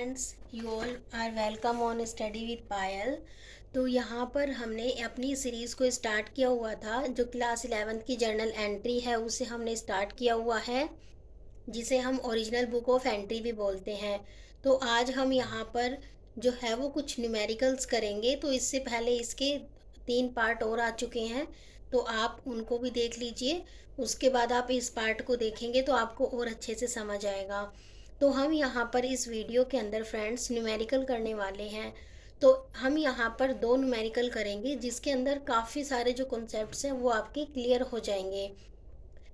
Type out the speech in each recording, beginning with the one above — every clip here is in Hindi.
Friends, you all are welcome on study with Payal. तो यहाँ पर हमने अपनी सीरीज़ को स्टार्ट किया हुआ था। जो क्लास 11th की जर्नल एंट्री है उसे हमने स्टार्ट किया हुआ है, जिसे हम ओरिजिनल बुक ऑफ एंट्री भी बोलते हैं। तो आज हम यहाँ पर जो है वो कुछ न्यूमेरिकल्स करेंगे। तो इससे पहले इसके 3 पार्ट और आ चुके हैं, तो आप उनको भी देख लीजिए। उसके बाद आप इस पार्ट को देखेंगे तो आपको और अच्छे से समझ आएगा। तो हम यहाँ पर इस वीडियो के अंदर फ्रेंड्स न्यूमेरिकल करने वाले हैं। तो हम यहाँ पर 2 न्यूमेरिकल करेंगे जिसके अंदर काफ़ी सारे जो कॉन्सेप्ट्स हैं वो आपके क्लियर हो जाएंगे।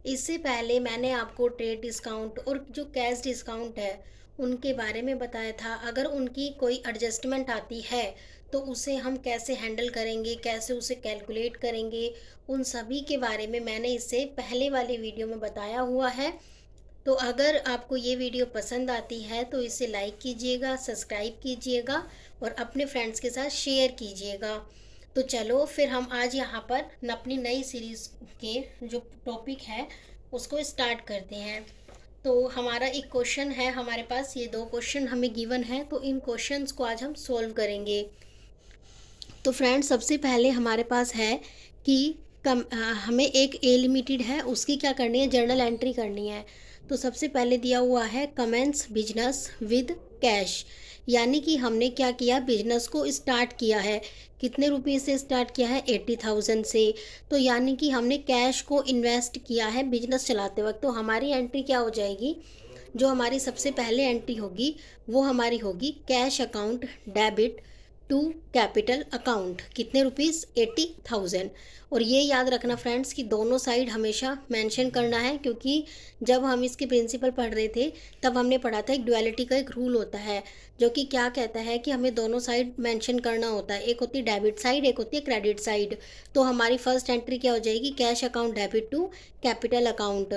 इससे पहले मैंने आपको ट्रेड डिस्काउंट और जो कैश डिस्काउंट है उनके बारे में बताया था। अगर उनकी कोई एडजस्टमेंट आती है तो उसे हम कैसे हैंडल करेंगे, कैसे उसे कैलकुलेट करेंगे, उन सभी के बारे में मैंने इससे पहले वाले वीडियो में बताया हुआ है। तो अगर आपको ये वीडियो पसंद आती है तो इसे लाइक कीजिएगा, सब्सक्राइब कीजिएगा और अपने फ्रेंड्स के साथ शेयर कीजिएगा। तो चलो फिर हम आज यहाँ पर अपनी नई सीरीज़ के जो टॉपिक है उसको स्टार्ट करते हैं। तो हमारा एक क्वेश्चन है हमारे पास, ये 2 क्वेश्चन हमें गिवन है, तो इन क्वेश्चंस को आज हम सॉल्व करेंगे। तो फ्रेंड्स, सबसे पहले हमारे पास है कि हमें एक ए लिमिटेड है, उसकी क्या करनी है, जर्नल एंट्री करनी है। तो सबसे पहले दिया हुआ है कमेंस बिजनेस विद कैश, यानी कि हमने क्या किया, बिजनेस को स्टार्ट किया है। कितने रुपये से स्टार्ट किया है, 80,000 से। तो यानी कि हमने कैश को इन्वेस्ट किया है बिजनेस चलाते वक्त। तो हमारी एंट्री क्या हो जाएगी, जो हमारी सबसे पहले एंट्री होगी वो हमारी होगी cash account debit to capital account. कितने रुपीज़, 80,000। और ये याद रखना फ्रेंड्स कि दोनों साइड हमेशा मेंशन करना है, क्योंकि जब हम इसके प्रिंसिपल पढ़ रहे थे तब हमने पढ़ा था एक ड्युअलिटी का एक रूल होता है जो कि क्या कहता है कि हमें दोनों साइड मेंशन करना होता है। एक होती है डेबिट साइड, एक होती है क्रेडिट साइड। तो हमारी फर्स्ट एंट्री क्या हो जाएगी, cash account debit to capital account.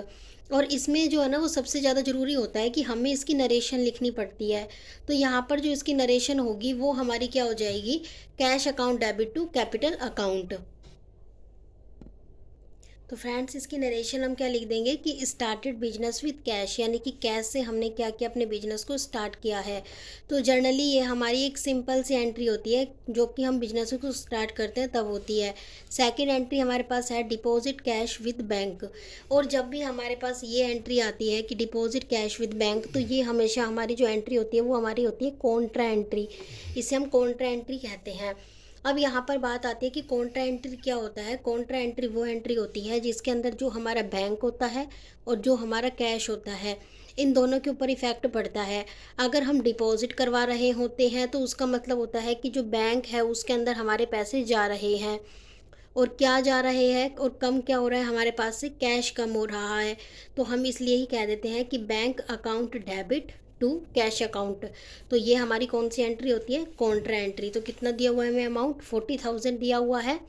और इसमें जो है ना वो सबसे ज़्यादा ज़रूरी होता है कि हमें इसकी नरेशन लिखनी पड़ती है। तो यहाँ पर जो इसकी नरेशन होगी वो हमारी क्या हो जाएगी, cash account debit to capital account. तो फ्रेंड्स, इसकी नरेशन हम क्या लिख देंगे कि स्टार्टेड बिजनेस विद कैश, यानी कि कैश से हमने क्या किया, अपने बिजनेस को स्टार्ट किया है। तो जनरली ये हमारी एक सिंपल सी एंट्री होती है जो कि हम बिजनेस को स्टार्ट करते हैं तब होती है। सेकंड एंट्री हमारे पास है डिपॉजिट कैश विद बैंक। और जब भी हमारे पास ये एंट्री आती है कि डिपॉजिट कैश विद बैंक, तो ये हमेशा हमारी जो एंट्री होती है वो हमारी होती है कॉन्ट्रा एंट्री। इसे हम कॉन्ट्रा एंट्री कहते हैं। अब यहाँ पर बात आती है कि कॉन्ट्रा एंट्री क्या होता है। कॉन्ट्रा एंट्री वो एंट्री होती है जिसके अंदर जो हमारा बैंक होता है और जो हमारा कैश होता है, इन दोनों के ऊपर इफेक्ट पड़ता है। अगर हम डिपॉजिट करवा रहे होते हैं तो उसका मतलब होता है कि जो बैंक है उसके अंदर हमारे पैसे जा रहे हैं, और क्या जा रहे हैं और कम क्या हो रहा है, हमारे पास से कैश कम हो रहा है। तो हम इसलिए ही कह देते हैं कि bank account debit to cash account. तो ये हमारी कौन सी एंट्री होती है, कॉन्ट्रा एंट्री। तो कितना दिया हुआ है हमें अमाउंट, 40,000 दिया हुआ है।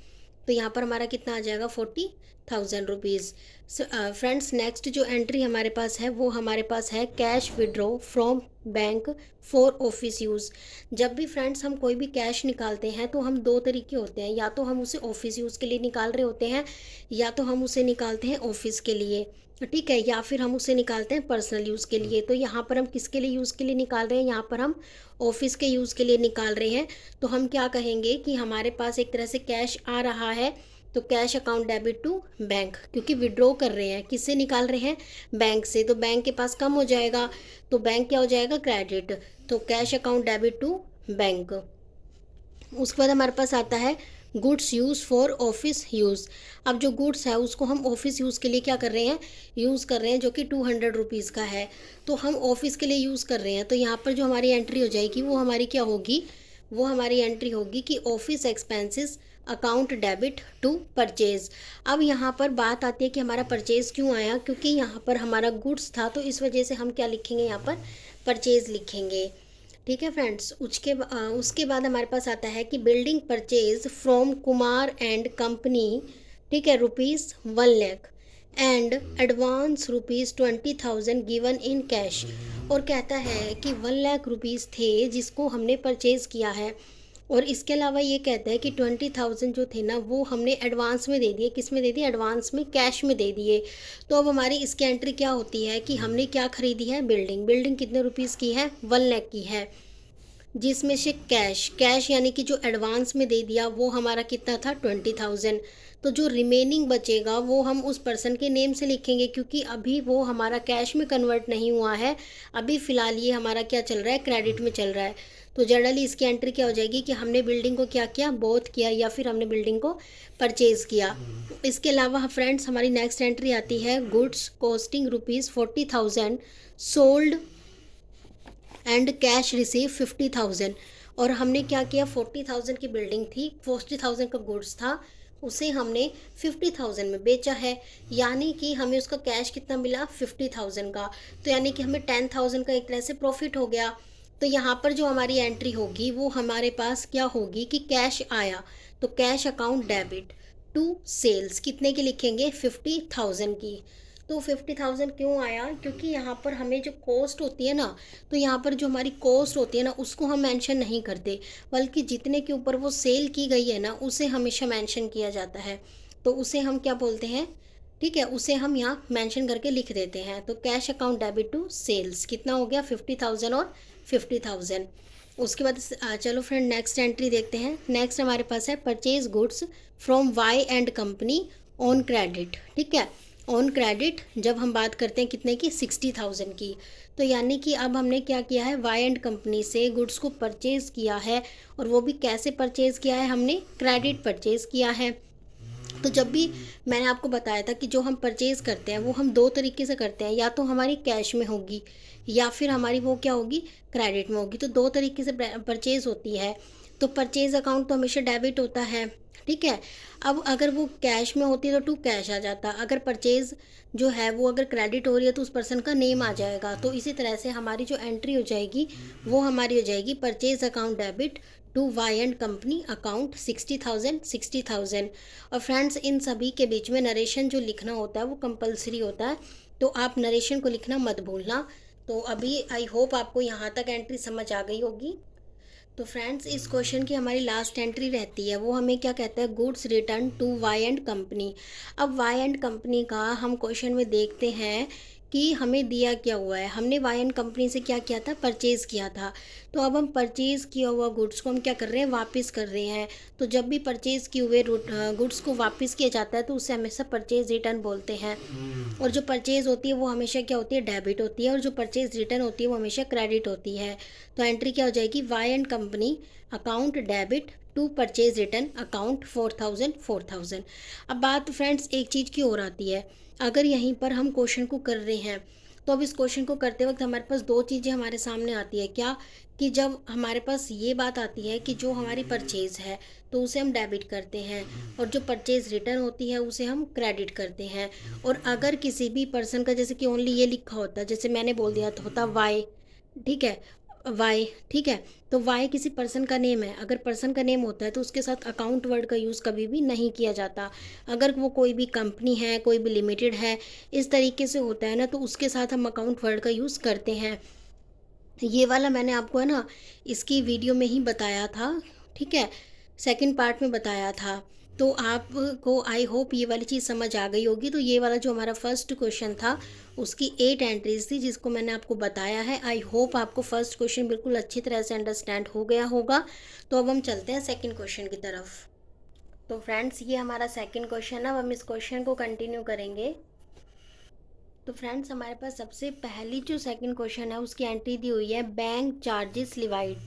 तो यहाँ पर हमारा कितना आ जाएगा, 40,000 रुपीज़। फ्रेंड्स, नेक्स्ट जो एंट्री हमारे पास है वो हमारे पास है cash withdraw from bank for office use. जब भी फ्रेंड्स हम कोई भी कैश निकालते हैं तो हम 2 तरीके होते हैं, या तो हम उसे ऑफिस यूज़ के लिए निकाल रहे होते हैं, या तो हम उसे निकालते हैं ऑफिस के लिए, ठीक है, या फिर हम उसे निकालते हैं पर्सनल यूज़ के लिए। तो यहाँ पर हम किसके लिए यूज़ के लिए निकाल रहे हैं, यहाँ पर हम ऑफिस के यूज़ के लिए निकाल रहे हैं। तो हम क्या कहेंगे कि हमारे पास एक तरह से कैश आ रहा है, तो cash account debit to bank, क्योंकि विड्रॉ कर रहे हैं, किससे निकाल रहे हैं, बैंक से। तो बैंक के पास कम हो जाएगा तो बैंक क्या हो जाएगा, क्रेडिट। तो cash account debit to bank. उसके बाद हमारे पास आता है goods use for office use. अब जो गुड्स है उसको हम ऑफिस यूज़ के लिए क्या कर रहे हैं, यूज़ कर रहे हैं, जो कि 200 रुपीज़ का है। तो हम ऑफिस के लिए यूज़ कर रहे हैं, तो यहाँ पर जो हमारी एंट्री हो जाएगी वो हमारी क्या होगी, वो हमारी एंट्री होगी कि office expenses account debit to purchase. अब यहाँ पर बात आती है कि हमारा परचेज़ क्यों आया, क्योंकि यहाँ पर हमारा गुड्स था, तो इस वजह से हम क्या लिखेंगे, यहाँ पर परचेज़ लिखेंगे। ठीक है फ्रेंड्स, उसके बाद हमारे पास आता है कि building purchase from Kumar and company, ठीक है, ₹1,00,000 and advance ₹20,000 given in cash. और कहता है कि 1,00,000 रुपीज़ थे जिसको हमने परचेज़ किया है, और इसके अलावा ये कहता है कि 20,000 जो थे ना वो हमने एडवांस में दे दिए। किस में दे दिए, एडवांस में, कैश में दे दिए। तो अब हमारी इसकी एंट्री क्या होती है कि हमने क्या खरीदी है, बिल्डिंग। बिल्डिंग कितने रुपीज़ की है, 1,00,000 की है। जिसमें से कैश कैश यानी कि जो एडवांस में दे दिया वो हमारा कितना था 20,000। तो जो रिमेनिंग बचेगा वो हम उस पर्सन के नेम से लिखेंगे, क्योंकि अभी वो हमारा कैश में कन्वर्ट नहीं हुआ है, अभी फ़िलहाल ये हमारा क्या चल रहा है, क्रेडिट में चल रहा है। तो जनरली इसकी एंट्री क्या हो जाएगी कि हमने बिल्डिंग को क्या किया, बोथ किया, या फिर हमने बिल्डिंग को परचेज़ किया। इसके अलावा फ्रेंड्स हमारी नेक्स्ट एंट्री आती है goods costing ₹40,000 sold and cash receive 50,000। और हमने क्या किया, 40,000 की बिल्डिंग थी, 40,000 का गुड्स था, उसे हमने 50,000 में बेचा है, यानी कि हमें उसका कैश कितना मिला 50,000 का। तो यानी कि हमें 10,000 का एक तरह से प्रॉफिट हो गया। तो यहाँ पर जो हमारी एंट्री होगी वो हमारे पास क्या होगी कि कैश आया, तो cash account debit to sales कितने की लिखेंगे, 50,000 की। तो 50,000 क्यों आया, क्योंकि यहाँ पर हमें जो कॉस्ट होती है ना, तो यहाँ पर जो हमारी कॉस्ट होती है ना उसको हम मेंशन नहीं करते, बल्कि जितने के ऊपर वो सेल की गई है ना उसे हमेशा मेंशन किया जाता है। तो उसे हम क्या बोलते हैं, ठीक है, उसे हम यहाँ मेंशन करके लिख देते हैं। तो cash account debit to sales कितना हो गया, 50,000 और 50,000। उसके बाद चलो फ्रेंड नेक्स्ट एंट्री देखते हैं। नेक्स्ट हमारे पास है purchase goods from Y and company on credit. ठीक है, ऑन क्रेडिट जब हम बात करते हैं कितने की, 60,000 की। तो यानी कि अब हमने क्या किया है, वाई एंड कंपनी से गुड्स को परचेज़ किया है, और वो भी कैसे परचेज़ किया है, हमने क्रेडिट परचेज़ किया है। तो जब भी मैंने आपको बताया था कि जो हम परचेज़ करते हैं वो हम दो तरीके से करते हैं, या तो हमारी कैश में होगी या फिर हमारी वो क्या होगी, क्रेडिट में होगी। तो दो तरीके से परचेज़ होती है। तो परचेज़ अकाउंट तो हमेशा डेबिट होता है, ठीक है। अब अगर वो कैश में होती है तो टू कैश आ जाता, अगर परचेज़ जो है वो अगर क्रेडिट हो रही है तो उस पर्सन का नेम आ जाएगा। तो इसी तरह से हमारी जो एंट्री हो जाएगी वो हमारी हो जाएगी purchase account debit to Y and company account 60,000। और फ्रेंड्स इन सभी के बीच में नरेशन जो लिखना होता है वो कंपलसरी होता है, तो आप नरेशन को लिखना मत भूलना। तो अभी आई होप आपको यहाँ तक एंट्री समझ आ गई होगी। तो फ्रेंड्स इस क्वेश्चन की हमारी लास्ट एंट्री रहती है, वो हमें क्या कहता है, goods return to Y and company. अब वाई एंड कंपनी का हम क्वेश्चन में देखते हैं कि हमें दिया क्या हुआ है। हमने वाई एंड कंपनी से क्या किया था, परचेज़ किया था। तो अब हम परचेज़ किया हुआ गुड्स को हम क्या कर रहे हैं, वापस कर रहे हैं। तो जब भी परचेज़ किए हुए गुड्स को वापस किया जाता है तो उसे हमेशा परचेज़ रिटर्न बोलते हैं। और जो परचेज़ होती है वो हमेशा क्या होती है, डेबिट होती है, और जो परचेज़ रिटर्न होती है वो हमेशा क्रेडिट होती है। तो एंट्री क्या हो जाएगी, Y and company account debit to purchase return account 4,000। अब बात फ्रेंड्स एक चीज़ की और आती है, अगर यहीं पर हम क्वेश्चन को कर रहे हैं तो अब इस क्वेश्चन को करते वक्त हमारे पास दो चीज़ें हमारे सामने आती है, क्या कि जब हमारे पास ये बात आती है कि जो हमारी परचेज़ है तो उसे हम डेबिट करते हैं, और जो परचेज़ रिटर्न होती है उसे हम क्रेडिट करते हैं। और अगर किसी भी पर्सन का जैसे कि ओनली ये लिखा होता है, जैसे मैंने बोल दिया तो होता वाई, ठीक है, वाई, ठीक है। तो वाई किसी पर्सन का नेम है, अगर पर्सन का नेम होता है तो उसके साथ अकाउंट वर्ड का यूज़ कभी भी नहीं किया जाता। अगर वो कोई भी कंपनी है, कोई भी लिमिटेड है, इस तरीके से होता है ना, तो उसके साथ हम अकाउंट वर्ड का यूज़ करते हैं। ये वाला मैंने आपको है ना इसकी वीडियो में ही बताया था, ठीक है, सेकंड पार्ट में बताया था। तो आपको आई होप ये वाली चीज़ समझ आ गई होगी। तो ये वाला जो हमारा फर्स्ट क्वेश्चन था उसकी 8 एंट्रीज थी जिसको मैंने आपको बताया है। आई होप आपको फर्स्ट क्वेश्चन बिल्कुल अच्छी तरह से अंडरस्टैंड हो गया होगा। तो अब हम चलते हैं सेकंड क्वेश्चन की तरफ। तो फ्रेंड्स ये हमारा सेकंड क्वेश्चन है, अब हम इस क्वेश्चन को कंटिन्यू करेंगे। तो फ्रेंड्स हमारे पास सबसे पहली जो सेकंड क्वेश्चन है उसकी एंट्री दी हुई है, बैंक चार्जेस लिवाइड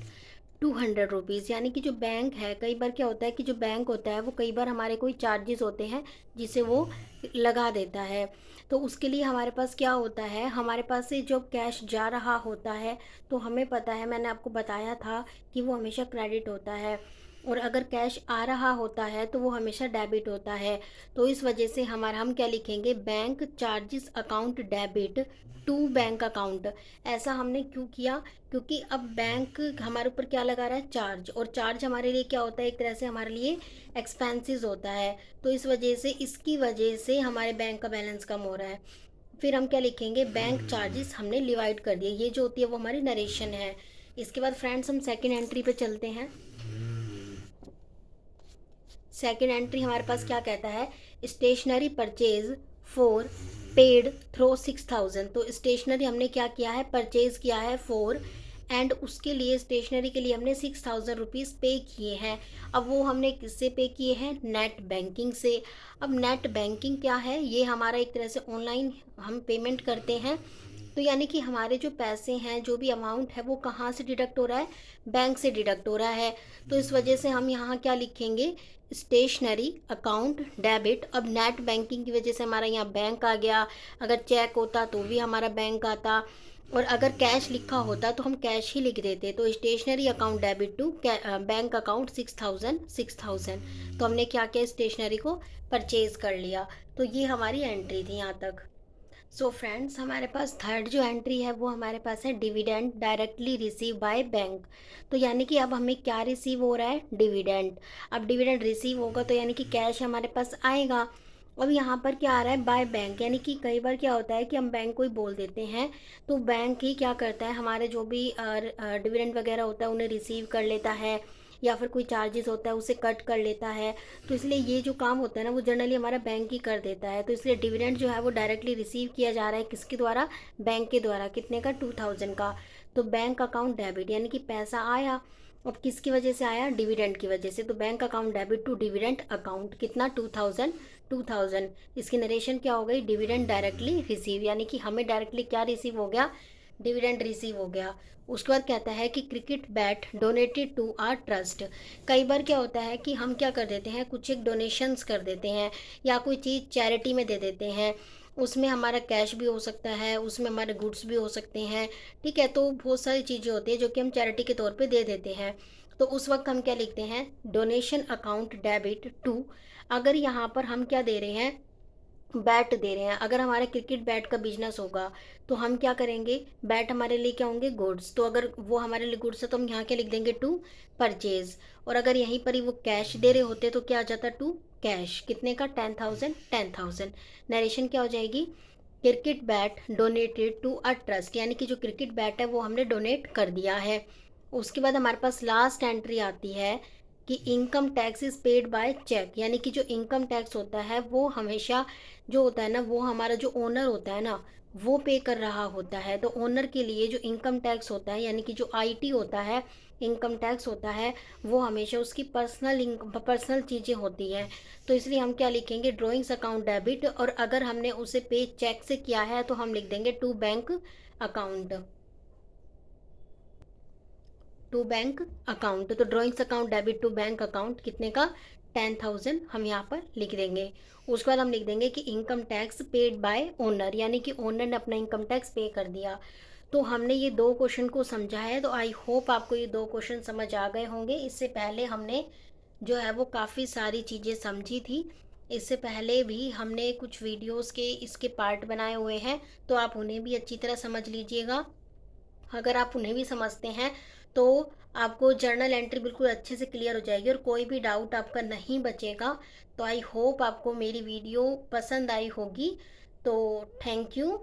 200 रुपीज़। यानी कि जो बैंक है, कई बार क्या होता है कि जो बैंक होता है वो कई बार हमारे कोई चार्जेस होते हैं जिसे वो लगा देता है। तो उसके लिए हमारे पास क्या होता है, हमारे पास से जो कैश जा रहा होता है तो हमें पता है, मैंने आपको बताया था कि वो हमेशा क्रेडिट होता है, और अगर कैश आ रहा होता है तो वो हमेशा डेबिट होता है। तो इस वजह से हम क्या लिखेंगे, bank charges account debit to bank account. ऐसा हमने क्यों किया, क्योंकि अब बैंक हमारे ऊपर क्या लगा रहा है, चार्ज, और चार्ज हमारे लिए क्या होता है, एक तरह से हमारे लिए एक्सपेंसेस होता है। तो इस वजह से, इसकी वजह से हमारे बैंक का बैलेंस कम हो रहा है। फिर हम क्या लिखेंगे, बैंक चार्जेस हमने डिवाइड कर दिया, ये जो होती है वो हमारी नरेशन है। इसके बाद फ्रेंड्स हम सेकेंड एंट्री पे चलते हैं। सेकेंड एंट्री हमारे पास क्या कहता है, stationery purchase for paid through 6,000। तो स्टेशनरी हमने क्या किया है, परचेज किया है फॉर एंड उसके लिए स्टेशनरी के लिए हमने 6,000 रुपीज़ पे किए हैं। अब वो हमने किससे पे किए हैं? नेट बैंकिंग से। अब नेट बैंकिंग क्या है? ये हमारा एक तरह से ऑनलाइन हम पेमेंट करते हैं। तो यानी कि हमारे जो पैसे हैं, जो भी अमाउंट है, वो कहाँ से डिडक्ट हो रहा है? बैंक से डिडक्ट हो रहा है। तो इस वजह से हम यहाँ क्या लिखेंगे? Stationery account debit. अब नेट बैंकिंग की वजह से हमारा यहाँ बैंक आ गया। अगर चेक होता तो भी हमारा बैंक आता, और अगर कैश लिखा होता तो हम कैश ही लिख देते। तो stationery account debit to bank account 6,000। तो हमने क्या किया? स्टेशनरी को परचेज कर लिया। तो ये हमारी एंट्री थी यहाँ तक। सो फ्रेंड्स, हमारे पास थर्ड जो एंट्री है वो हमारे पास है dividend directly receive by bank. तो यानी कि अब हमें क्या रिसीव हो रहा है? डिविडेंड। अब डिविडेंड रिसीव होगा तो यानी कि कैश हमारे पास आएगा। अब यहाँ पर क्या आ रहा है? By bank. यानी कि कई बार क्या होता है कि हम बैंक को ही बोल देते हैं, तो बैंक ही क्या करता है, हमारे जो भी डिविडेंड वगैरह होता है उन्हें रिसीव कर लेता है, या फिर कोई चार्जेस होता है उसे कट कर लेता है। तो इसलिए ये जो काम होता है ना, वो जनरली हमारा बैंक ही कर देता है। तो इसलिए डिविडेंड जो है वो डायरेक्टली रिसीव किया जा रहा है किसके द्वारा? बैंक के द्वारा। कितने का? 2,000 का। तो बैंक अकाउंट डेबिट, यानी कि पैसा आया। अब किसकी वजह से आया? डिविडेंड की वजह से। तो bank account debit to dividend account, कितना? 2,000। 2,000। इसकी नरेशन क्या हो गई? डिविडेंड डायरेक्टली रिसीव, यानी कि हमें डायरेक्टली क्या रिसीव हो गया? डिविडेंड रिसीव हो गया। उसके बाद कहता है कि cricket bat donated to our trust. कई बार क्या होता है कि हम क्या कर देते हैं, कुछ एक डोनेशंस कर देते हैं, या कोई चीज़ चैरिटी में दे देते हैं। उसमें हमारा कैश भी हो सकता है, उसमें हमारे गुड्स भी हो सकते हैं। ठीक है, तो बहुत सारी चीज़ें होती हैं जो कि हम चैरिटी के तौर पे दे देते हैं। तो उस वक्त हम क्या लिखते हैं? Donation account debit to. अगर यहाँ पर हम क्या दे रहे हैं? बैट दे रहे हैं। अगर हमारा क्रिकेट बैट का बिजनेस होगा तो हम क्या करेंगे? बैट हमारे लिए क्या होंगे? गुड्स। तो अगर वो हमारे लिए गुड्स है तो हम यहाँ क्या लिख देंगे? To purchase. और अगर यहीं पर ही वो कैश दे रहे होते तो क्या आ जाता? To cash. कितने का? 10,000। 10,000। नरेशन क्या हो जाएगी? Cricket bat donated to a trust, यानी कि जो क्रिकेट बैट है वो हमने डोनेट कर दिया है। उसके बाद हमारे पास लास्ट एंट्री आती है कि income tax is paid by cheque. यानी कि जो इनकम टैक्स होता है वो हमेशा जो होता है ना, वो हमारा जो ओनर होता है ना, वो पे कर रहा होता है। तो ओनर के लिए जो इनकम टैक्स होता है, यानी कि जो आईटी होता है, इनकम टैक्स होता है, वो हमेशा उसकी पर्सनल चीज़ें होती हैं। तो इसलिए हम क्या लिखेंगे? Drawings account debit. और अगर हमने उसे पे चेक से किया है तो हम लिख देंगे to bank account. To bank account. तो drawings account debit to bank account, कितने का? 10,000 हम यहाँ पर लिख देंगे। उसके बाद हम लिख देंगे कि income tax paid by owner, यानी कि ओनर ने अपना इनकम टैक्स पे कर दिया। तो हमने ये दो क्वेश्चन को समझा है। तो आई होप आपको ये दो क्वेश्चन समझ आ गए होंगे। इससे पहले हमने जो है वो काफ़ी सारी चीज़ें समझी थी। इससे पहले भी हमने कुछ वीडियोस के इसके पार्ट बनाए हुए हैं, तो आप उन्हें भी अच्छी तरह समझ लीजिएगा। अगर आप उन्हें भी समझते हैं तो आपको जर्नल एंट्री बिल्कुल अच्छे से क्लियर हो जाएगी और कोई भी डाउट आपका नहीं बचेगा। तो आई होप आपको मेरी वीडियो पसंद आई होगी। तो थैंक यू।